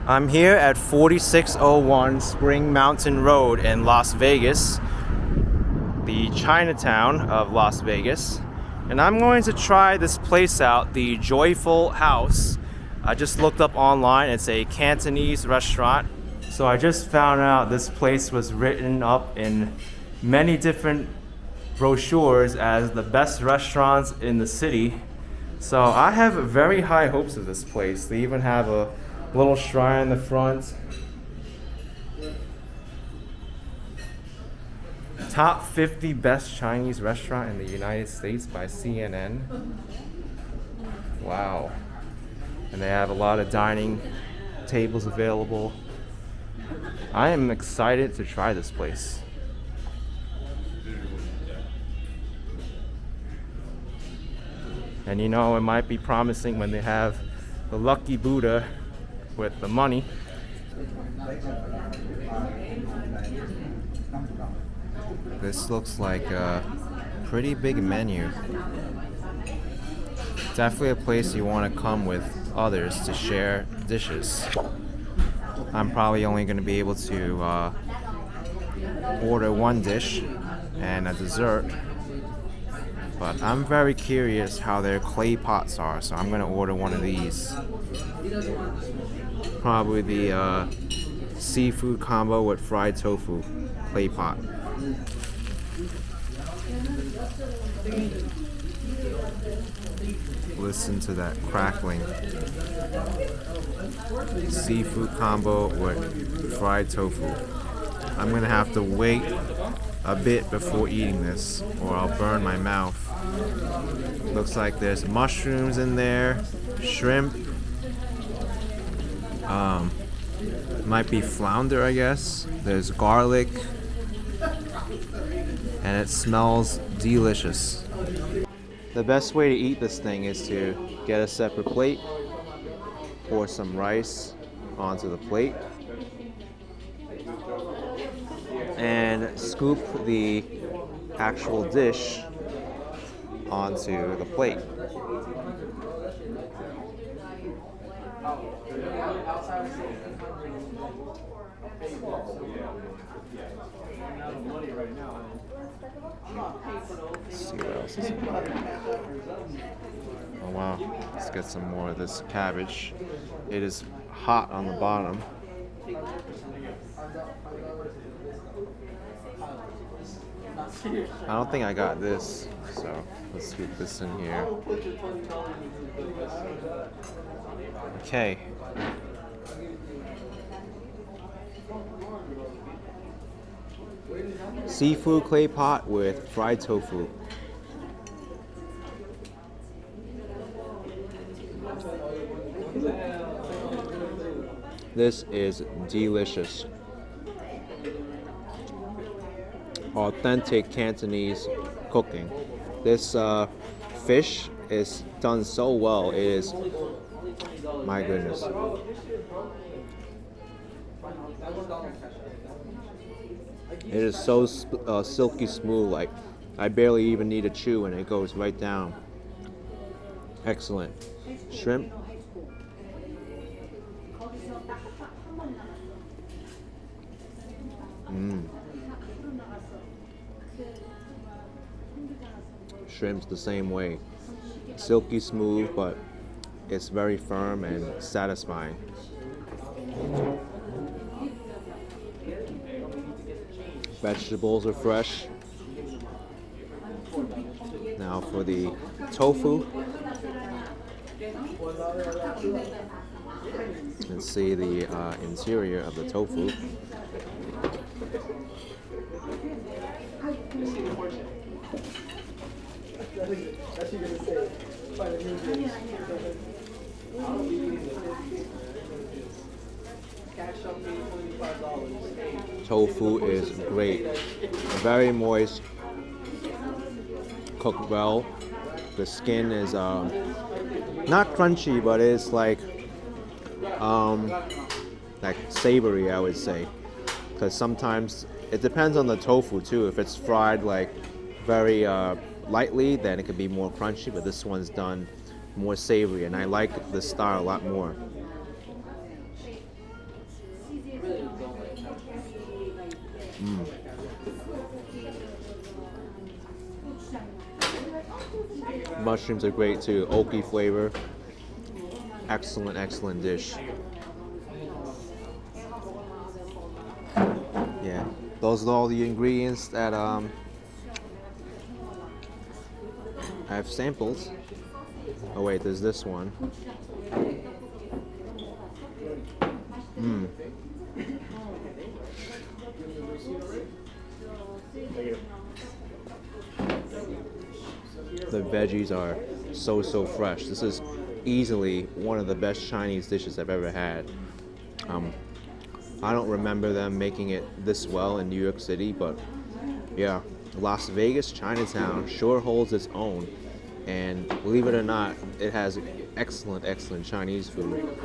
I'm here at 4601 Spring Mountain Road in Las Vegas, the Chinatown of Las Vegas. And I'm going to try this place out, the Joyful House. I just looked up online, it's a Cantonese restaurant. So I just found out this place was written up in many different brochures as the best restaurants in the city. So I have very high hopes of this place. They even have a little shrine in the front. Top 50 best Chinese restaurant in the United States by CNN. Wow. And they have a lot of dining tables available. I am excited to try this place. And you know, it might be promising when they have the lucky Buddha with the money. This looks like a pretty big menu. Definitely a place you want to come with others to share dishes. I'm probably only going to be able to order one dish and a dessert. But I'm very curious how their clay pots are, so I'm going to order one of these. Probably the seafood combo with fried tofu clay pot. Listen to that crackling. Seafood combo with fried tofu. I'm going to have to wait a bit before eating this or I'll burn my mouth. Looks like there's mushrooms in there, shrimp, might be flounder, I guess. There's garlic, and it smells delicious. The best way to eat this thing is to get a separate plate, pour some rice onto the plate, and scoop the actual dish onto the plate. Let's see what else is in here. Oh wow, let's get some more of this cabbage. It is hot on the bottom. I don't think I got this, so let's scoop this in here. Okay. Seafood clay pot with fried tofu. This is delicious. Authentic Cantonese cooking. This fish is done so well. It is, my goodness. It is so silky smooth, like I barely even need to chew and it goes right down. Excellent. Shrimp. Shrimp's the same way. Silky smooth, but it's very firm and satisfying. Vegetables are fresh. Now for the tofu. Let's see the interior of the tofu. Tofu is great. Very moist. Cooked well. The skin is not crunchy, but it's like savory, I would say. Because sometimes it depends on the tofu too. If it's fried like very lightly, then it could be more crunchy, but this one's done more savory, and I like this style a lot more. Mushrooms are great too. Oaky flavor. Excellent, excellent dish. Yeah, those are all the ingredients that I've sampled. Oh wait, there's this one. The veggies are so fresh. This is easily one of the best Chinese dishes I've ever had. I don't remember them making it this well in New York City, but yeah, Las Vegas Chinatown sure holds its own. And believe it or not, it has excellent, excellent Chinese food.